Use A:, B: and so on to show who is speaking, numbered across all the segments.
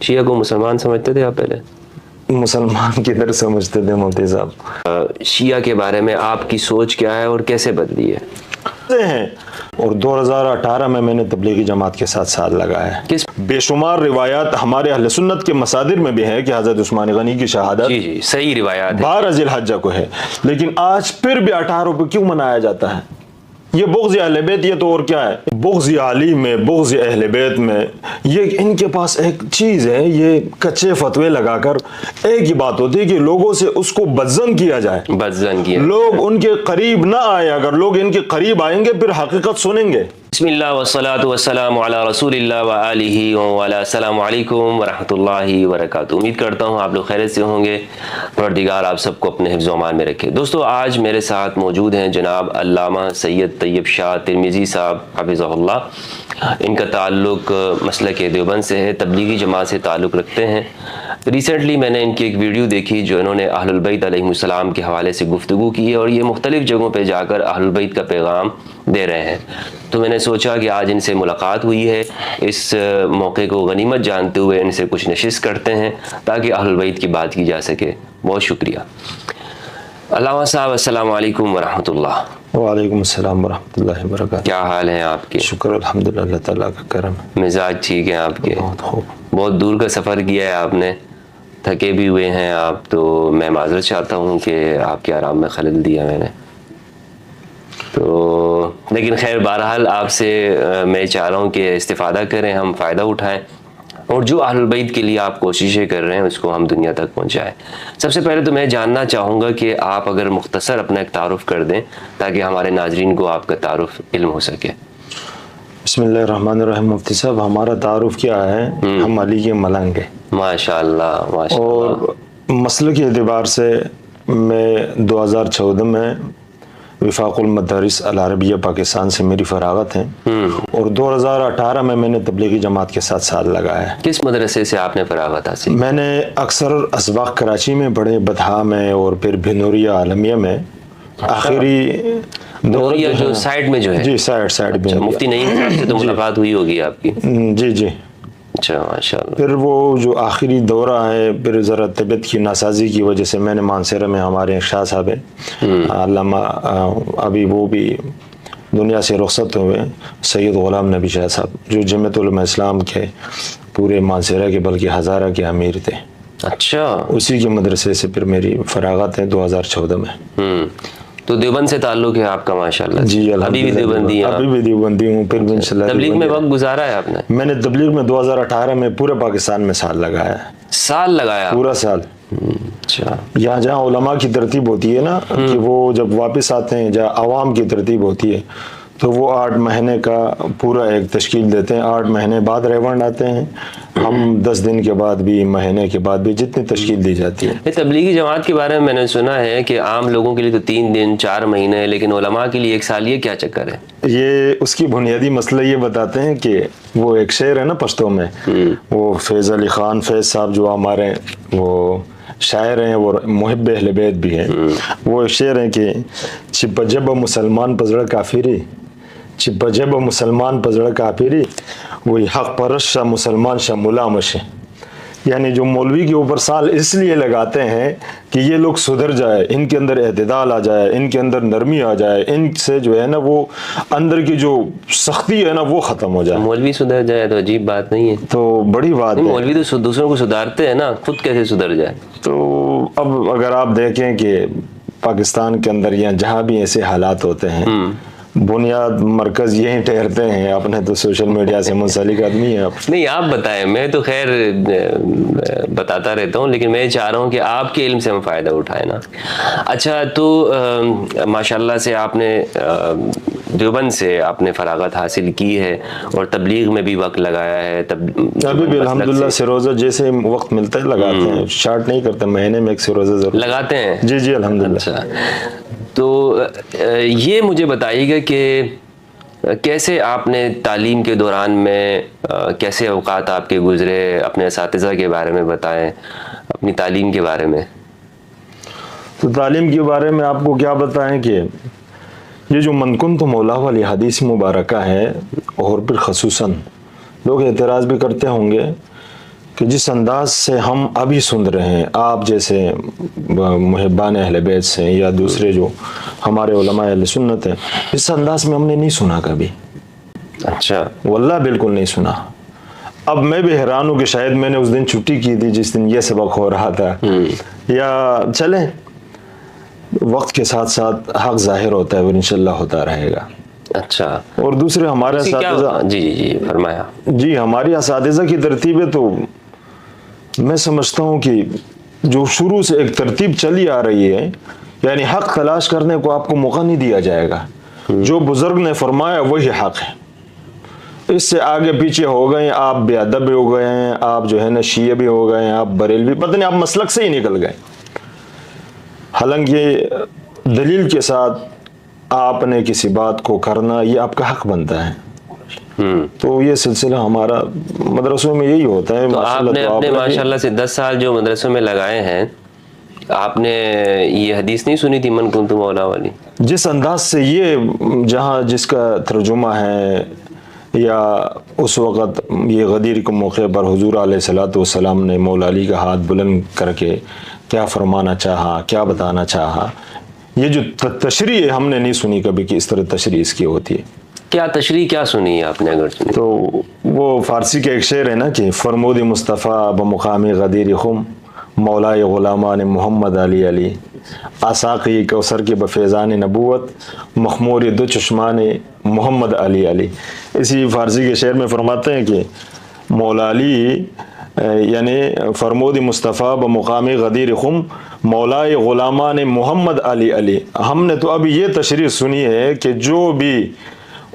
A: شیعہ کو مسلمان سمجھتے تھے آپ پہلے؟
B: مسلمان کدھر سمجھتے تھے مفتی صاحب؟
A: شیعہ کے بارے میں آپ کی سوچ کیا ہے اور کیسے بدلی ہے؟
B: ہیں اور 2018 میں نے تبلیغی جماعت کے ساتھ ساتھ لگایا ہے. بے شمار روایات ہمارے اہل سنت کے مصادر میں بھی ہیں کہ حضرت عثمان غنی کی شہادت
A: جی صحیح روایات ہے
B: 12 ذی الحجہ کو ہے، لیکن آج پھر بھی 18 پہ کیوں منایا جاتا ہے؟ یہ بغض اہل بیت، یہ تو اور کیا ہے؟ بغض علی میں، بغض اہل بیت میں، یہ ان کے پاس ایک چیز ہے، یہ کچے فتوے لگا کر ایک ہی بات ہوتی ہے کہ لوگوں سے اس کو بدظن کیا جائے،
A: بدظن کیا،
B: لوگ ان کے قریب نہ آئے. اگر لوگ ان کے قریب آئیں گے پھر حقیقت سنیں گے.
A: بسم اللہ والصلاة والسلام علی رسول اللہ وآلہ وعلی. السلام علیکم ورحمۃ اللہ وبرکاتہ. امید کرتا ہوں آپ لوگ خیریت سے ہوں گے. پروردگار آپ سب کو اپنے حفظ و امان میں رکھے. دوستو آج میرے ساتھ موجود ہیں جناب علامہ سید طیب شاہ ترمذی صاحب حفظہ اللہ. ان کا تعلق مسلک دیوبند سے ہے، تبلیغی جماعت سے تعلق رکھتے ہیں. ریسنٹلی میں نے ان کی ایک ویڈیو دیکھی جو انہوں نے اہل البیت علیہ السلام کے حوالے سے گفتگو کی ہے، اور یہ مختلف جگہوں پہ جا کر اہل البیت کا پیغام دے رہے ہیں. تو میں نے سوچا کہ آج ان سے ملاقات ہوئی ہے، اس موقع کو غنیمت جانتے ہوئے ان سے کچھ نشست کرتے ہیں تاکہ اہل البیت کی بات کی جا سکے. بہت شکریہ. علامہ صاحب السلام علیکم ورحمۃ اللہ.
B: وعلیکم السلام ورحمۃ اللہ وبرکاتہ.
A: کیا حال ہیں آپ کے؟
B: شکر الحمدللہ، اللہ تعالیٰ کا کرم.
A: مزاج ٹھیک ہے آپ کے؟
B: بہت خوب.
A: بہت دور کا سفر کیا ہے آپ نے، تھکے بھی ہوئے ہیں آپ، تو میں معذرت چاہتا ہوں کہ آپ کے آرام میں خلل دیا میں نے. تو لیکن خیر بہرحال آپ سے میں چاہ رہا ہوں کہ استفادہ کریں، ہم فائدہ اٹھائیں، اور جو اہل البیت کے لیے آپ کوششیں کر رہے ہیں اس کو ہم دنیا تک پہنچائیں. سب سے پہلے تو میں جاننا چاہوں گا کہ آپ اگر مختصر اپنا ایک تعارف کر دیں تاکہ ہمارے ناظرین کو آپ کا تعارف علم ہو سکے.
B: بسم اللہ الرحمن الرحیم. مفتی صاحب ہمارا تعارف کیا ہے؟ ہم علی کے ملنگ ہیں.
A: ماشاء اللہ ماشاء اللہ.
B: اور مسلک کے اعتبار سے میں 2014 میں وفاق المدارس العربیہ پاکستان سے میری فراغت ہے، اور 2018 میں نے تبلیغی جماعت کے ساتھ ساتھ لگایا ہے.
A: کس مدرسے سے آپ نے فراغت حاصل؟
B: میں نے اکثر اسباق کراچی میں پڑھے، بدھا میں، اور پھر بھنوریا عالمیہ میں. آخری
A: نوریہ جو سائڈ میں جو ہے؟
B: جی سائڈ بھی.
A: مفتی نعیم صاحب سے تو ملاقات ہوئی ہوگی آپ کی؟
B: جی.
A: اچھا ماشاء اللہ.
B: پھر وہ جو آخری دورہ ہے، پھر ذرا طبیعت کی ناسازی کی وجہ سے میں نے مانسیرہ میں، ہمارے شاہ صاحب ہیں علامہ، ابھی وہ بھی دنیا سے رخصت ہوئے، سید غلام نبی شاہ صاحب، جو جمعیت علماء اسلام کے پورے مانسیرہ کے بلکہ ہزارہ کے امیر تھے.
A: اچھا.
B: اسی کے مدرسے سے پھر میری فراغت ہے 2014 میں.
A: تو دیوبند سے تعلق ہے آپ کا ماشاءاللہ؟
B: جی
A: ابھی بھی دیوبندی ہیں؟
B: ابھی بھی دیوبندی ہوں. پھر بھی انشاءاللہ
A: تبلیغ میں وقت گزارا ہے آپ نے؟
B: میں نے تبلیغ میں 2018 میں پورے پاکستان میں سال لگایا ہے.
A: سال لگایا؟
B: پورا سال.
A: اچھا.
B: یہاں جہاں علماء کی ترتیب ہوتی ہے نا کہ وہ جب واپس آتے ہیں، جہاں عوام کی ترتیب ہوتی ہے، تو وہ 8 مہینے کا پورا ایک تشکیل دیتے ہیں. 8 مہینے بعد ریونڈ آتے ہیں، ہم 10 دن کے بعد بھی، مہینے کے بعد بھی، جتنی تشکیل دی جاتی ہے.
A: تبلیغی جماعت کے بارے میں نے سنا ہے کہ عام لوگوں کے لیے تو 3 دن 4 مہینے، لیکن علماء کے لیے 1 سال. یہ کیا چکر ہے؟
B: یہ اس کی بنیادی مسئلہ یہ بتاتے ہیں کہ وہ ایک شعر ہے نا پشتوں میں، وہ فیض علی خان فیض صاحب جو ہمارے وہ شاعر ہیں، وہ محب اہل بیت بھی ہیں. وہ شعر ہیں کہ چپ جب مسلمان پزڑ کافری، چپ جب مسلمان پزڑ کافری، وہی حق پرست شاہ مسلمان شاہ ملامش. یعنی جو مولوی کے اوپر سال اس لیے لگاتے ہیں کہ یہ لوگ سدھر جائے، ان کے اندر اعتدال آ جائے، ان کے اندر نرمی آ جائے، ان سے جو ہے نا وہ اندر کی جو سختی ہے نا وہ ختم ہو جائے.
A: مولوی سدھر جائے تو عجیب بات نہیں ہے،
B: تو بڑی بات ہے.
A: مولوی تو دوسروں کو سدھارتے ہیں نا، خود کیسے سدھر جائے؟
B: تو اب اگر آپ دیکھیں کہ پاکستان کے اندر یا جہاں بھی ایسے حالات ہوتے ہیں، بنیاد مرکز یہیں ٹھہرتے ہیں. اپنے تو سوشل میڈیا سے منسلک آدمی ہیں آپ.
A: نہیں آپ بتائیں، میں تو خیر بتاتا رہتا ہوں، لیکن میں چاہ رہا ہوں کہ آپ کے علم سے ہم فائدہ اٹھائیں نا. اچھا تو ماشاءاللہ سے آپ نے دیوبند سے آپ نے فراغت حاصل کی ہے اور تبلیغ میں بھی وقت لگایا ہے.
B: ابھی بھی الحمدللہ سے روزہ جیسے وقت ملتا ہے لگاتے ہیں، شارٹ نہیں کرتے، مہینے میں 1 سے روزہ ضرور
A: لگاتے ہیں.
B: جی الحمدللہ.
A: اچھا تو یہ مجھے بتائیے گا کہ کیسے آپ نے تعلیم کے دوران میں کیسے اوقات آپ کے گزرے، اپنے اساتذہ کے بارے میں بتائیں، اپنی تعلیم کے بارے میں.
B: تو تعلیم کے بارے میں آپ کو کیا بتائیں کہ یہ جو من کنت مولا والی حدیث مبارکہ ہے، اور پھر خصوصاً لوگ اعتراض بھی کرتے ہوں گے کہ جس انداز سے ہم ابھی سن رہے ہیں آپ جیسے محبان اہل بیت سے یا دوسرے جو ہمارے علماء اہل سنت ہیں، اس انداز میں ہم نے نہیں سنا کبھی.
A: اچھا.
B: واللہ بالکل نہیں سنا. اب میں بھی حیران ہوں کہ شاید میں نے اس دن چھٹی کی تھی جس دن یہ سبق ہو رہا تھا، یا چلیں وقت کے ساتھ ساتھ حق ظاہر ہوتا ہے اور انشاءاللہ ہوتا رہے گا.
A: اچھا.
B: اور دوسرے ہمارے اساتذہ،
A: جی فرمایا.
B: جی ہماری اساتذہ کی ترتیبیں تو میں سمجھتا ہوں کہ جو شروع سے ایک ترتیب چلی آ رہی ہے، یعنی حق تلاش کرنے کو آپ کو موقع نہیں دیا جائے گا. جو بزرگ نے فرمایا وہی حق ہے. اس سے آگے پیچھے ہو گئے آپ بے ادب بھی ہو گئے ہیں، آپ جو ہے نا شیعہ بھی ہو گئے ہیں، آپ بریلوی، پتہ نہیں آپ مسلک سے ہی نکل گئے. حالانکہ دلیل کے ساتھ آپ نے کسی بات کو کرنا یہ آپ کا حق بنتا ہے. تو یہ سلسلہ ہمارا مدرسوں میں یہی ہوتا ہے.
A: تو آپ نے اپنے ماشاءاللہ سے 10 سال جو مدرسوں میں لگائے ہیں، آپ نے یہ حدیث نہیں سنی تھی من کنت مولا والی؟
B: جس انداز سے یہ جہاں جس کا ترجمہ ہے، یا اس وقت یہ غدیر کے موقع پر حضور علیہ الصلوۃ والسلام نے مولا علی کا ہاتھ بلند کر کے کیا فرمانا چاہا، کیا بتانا چاہا، یہ جو تشریح ہم نے نہیں سنی کبھی کہ اس طرح تشریح اس کی ہوتی ہے.
A: کیا تشریح کیا سنی ہے آپ نے اگر سنی؟
B: تو وہ فارسی کا ایک شعر ہے نا کہ فرمود مصطفیٰ بمقامی غدیر خم مولائے غلامان محمد علی علی آساقی کوثر کے بفیضان نبوت مخمور دو چشمان محمد علی علی. اسی فارسی کے شعر میں فرماتے ہیں کہ مولا علی یعنی فرمود مصطفیٰ بمقامی غدیر خم مولائے غلامان محمد علی علی. ہم نے تو اب یہ تشریح سنی ہے کہ جو بھی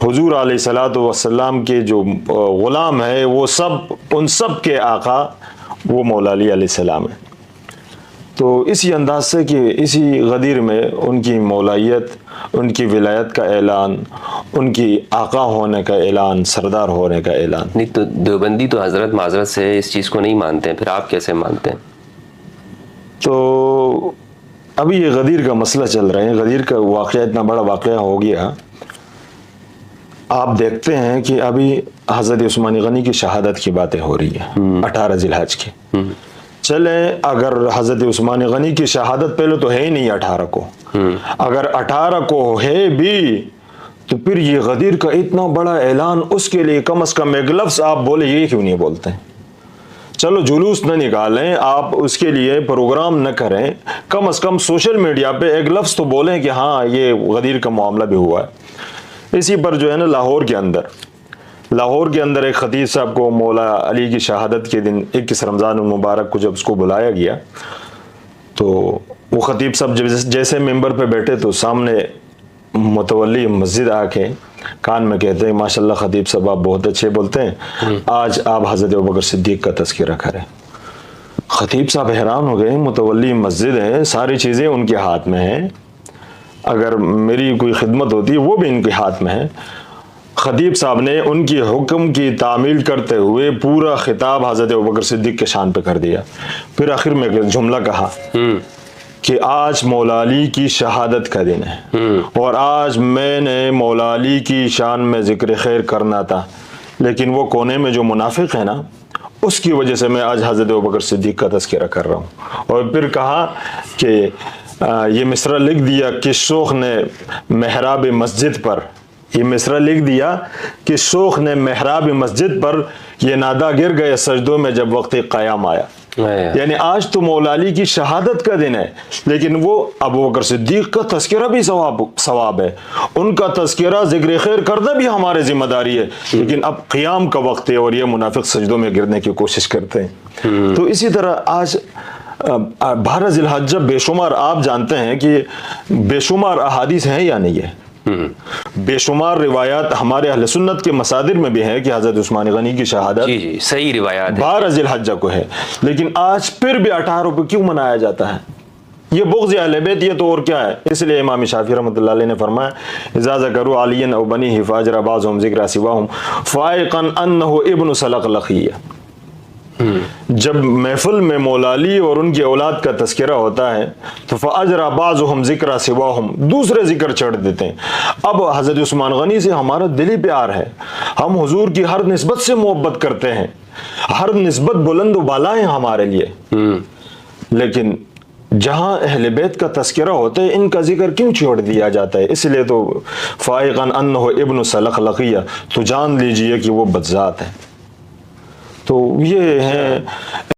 B: حضور علیہ الصلوۃ والسلام کے جو غلام ہے وہ سب ان سب کے آقا وہ مولا علی علیہ السلام ہے. تو اسی انداز سے کہ اسی غدیر میں ان کی مولائیت، ان کی ولایت کا اعلان، ان کی آقا ہونے کا اعلان، سردار ہونے کا اعلان.
A: نہیں تو دیوبندی تو حضرت معذرت سے اس چیز کو نہیں مانتے ہیں، پھر آپ کیسے مانتے ہیں؟
B: تو ابھی یہ غدیر کا مسئلہ چل رہا ہے. غدیر کا واقعہ اتنا بڑا واقعہ ہو گیا. آپ دیکھتے ہیں کہ ابھی حضرت عثمان غنی کی شہادت کی باتیں ہو رہی ہیں 18 ذی الحج کی. چلیں اگر حضرت عثمان غنی کی شہادت پہلے تو ہے ہی نہیں 18 کو، اگر 18 کو ہے بھی تو پھر یہ غدیر کا اتنا بڑا اعلان، اس کے لیے کم از کم ایک لفظ آپ بولے، یہ کیوں نہیں بولتے ہیں؟ چلو جلوس نہ نکالیں آپ، اس کے لیے پروگرام نہ کریں، کم از کم سوشل میڈیا پہ ایک لفظ تو بولیں کہ ہاں یہ غدیر کا معاملہ بھی ہوا ہے. اسی پر جو ہے نا لاہور کے اندر ایک خطیب صاحب کو مولا علی کی شہادت کے دن 21 رمضان المبارک کو جب اس کو بلایا گیا تو وہ خطیب صاحب جیسے ممبر پہ بیٹھے تو سامنے متولی مسجد آ کے کان میں کہتے ہیں ماشاءاللہ خطیب صاحب آپ بہت اچھے بولتے ہیں، آج آپ حضرت ابوبکر صدیق کا تذکرہ کریں. خطیب صاحب حیران ہو گئے، متولی مسجد ہے، ساری چیزیں ان کے ہاتھ میں ہیں، اگر میری کوئی خدمت ہوتی ہے وہ بھی ان کے ہاتھ میں ہے. خطیب صاحب نے ان کی حکم کی تعمیل کرتے ہوئے پورا خطاب حضرت ابوبکر صدیق کے شان پہ کر دیا. پھر آخر میں ایک جملہ کہا کہ آج مولا علی کی شہادت کا دن ہے اور آج میں نے مولا علی کی شان میں ذکر خیر کرنا تھا، لیکن وہ کونے میں جو منافق ہے نا اس کی وجہ سے میں آج حضرت ابوبکر صدیق کا تذکرہ کر رہا ہوں. اور پھر کہا کہ یہ مصرع لکھ دیا کہ شوخ نے محراب مسجد پر، یہ مصرع لکھ دیا کہ شوخ نے محراب مسجد پر یہ نادا گر گئے سجدوں میں جب وقت قیام آیا. یعنی آج تو مولا علی کی شہادت کا دن ہے، لیکن وہ ابوبکر صدیق کا تذکرہ بھی ثواب ہے، ان کا تذکرہ ذکر خیر کرنا بھی ہمارے ذمہ داری ہے، لیکن اب قیام کا وقت ہے اور یہ منافق سجدوں میں گرنے کی کوشش کرتے ہیں. تو اسی طرح آج 12 ذی الحج بے شمار آپ جانتے ہیں کہ بے شمار احادیث ہیں یا نہیں ہے، بے شمار روایات ہمارے اہل سنت کے مصادر میں بھی ہے کہ حضرت عثمان غنی کی شہادت
A: جی صحیح روایات
B: 12 ذی الحج کو ہے، لیکن آج پھر بھی 18 کو کیوں منایا جاتا ہے؟ یہ بغض اہل بیت، یہ تو اور کیا ہے؟ اس لیے امام شافعی رحمۃ اللہ علیہ نے فرمایا اذا ذکروا علیًا او بنیہ فاجر بعضهم ذکر سواهم فائقا انه ابن سلقلقیہ. جب محفل میں مولا علی اور ان کی اولاد کا تذکرہ ہوتا ہے تو فاجرا بعضهم ذکر سواہم، دوسرے ذکر چڑھ دیتے ہیں۔ اب حضرت عثمان غنی سے ہمارا دلی پیار ہے، ہم حضور کی ہر نسبت سے محبت کرتے ہیں، ہر نسبت بلند و بالا ہے ہمارے لیے، لیکن جہاں اہل بیت کا تذکرہ ہوتا ہے ان کا ذکر کیوں چھوڑ دیا جاتا ہے؟ اس لیے تو فائقاً انہ ابن سلخلقیہ، تو جان لیجئے کہ وہ بدذات ہے۔ تو یہ ہیں